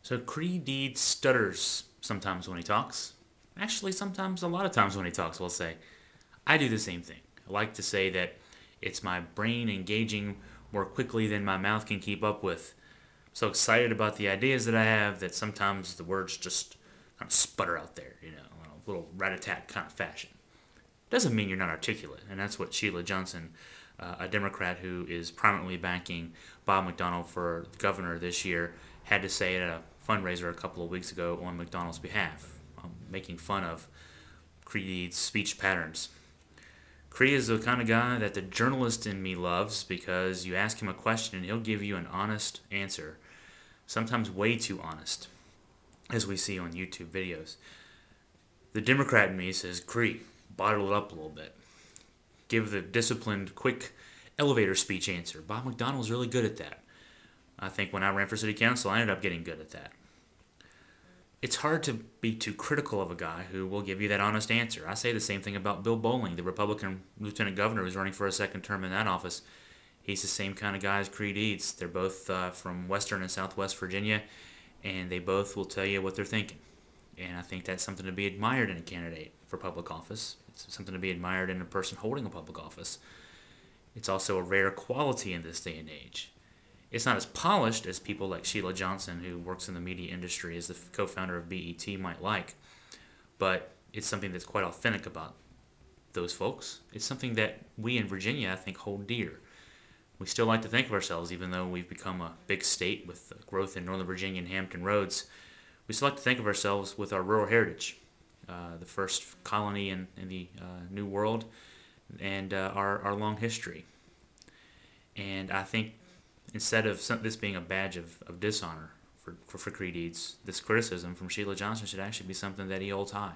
So Creigh Deeds stutters sometimes when he talks. Actually, sometimes, a lot of times when he talks, we'll say. I do the same thing. I like to say that it's my brain engaging more quickly than my mouth can keep up with. I'm so excited about the ideas that I have that sometimes the words just kind of sputter out there, in a little rat-a-tat kind of fashion. Doesn't mean you're not articulate, and that's what Sheila Johnson, a Democrat who is prominently backing Bob McDonnell for governor this year, had to say at a fundraiser a couple of weeks ago on McDonnell's behalf, making fun of Creigh Deeds' speech patterns. Creigh is the kind of guy that the journalist in me loves because you ask him a question and he'll give you an honest answer, sometimes way too honest, as we see on YouTube videos. The Democrat in me says, Creigh, bottle it up a little bit. Give the disciplined, quick elevator speech answer. Bob McDonnell's really good at that. I think when I ran for city council, I ended up getting good at that. It's hard to be too critical of a guy who will give you that honest answer. I say the same thing about Bill Bolling, the Republican lieutenant governor who's running for a second term in that office. He's the same kind of guy as Creigh Deeds. They're both from Western and Southwest Virginia, and they both will tell you what they're thinking. And I think that's something to be admired in a candidate for public office. It's something to be admired in a person holding a public office. It's also a rare quality in this day and age. It's not as polished as people like Sheila Johnson, who works in the media industry as the co-founder of BET, might like, but it's something that's quite authentic about those folks. It's something that we in Virginia, I think, hold dear. We still like to think of ourselves, even though we've become a big state with growth in Northern Virginia and Hampton Roads, we still like to think of ourselves with our rural heritage, the first colony in the New World, and our long history. And I think instead of this being a badge of dishonor for Creigh Deeds, this criticism from Sheila Johnson should actually be something that he holds high.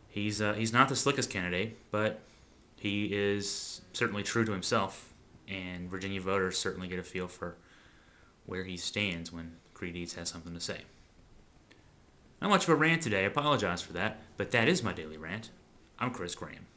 He's not the slickest candidate, but he is certainly true to himself, and Virginia voters certainly get a feel for where he stands when Creigh Deeds has something to say. Not much of a rant today, I apologize for that, but that is my daily rant. I'm Chris Graham.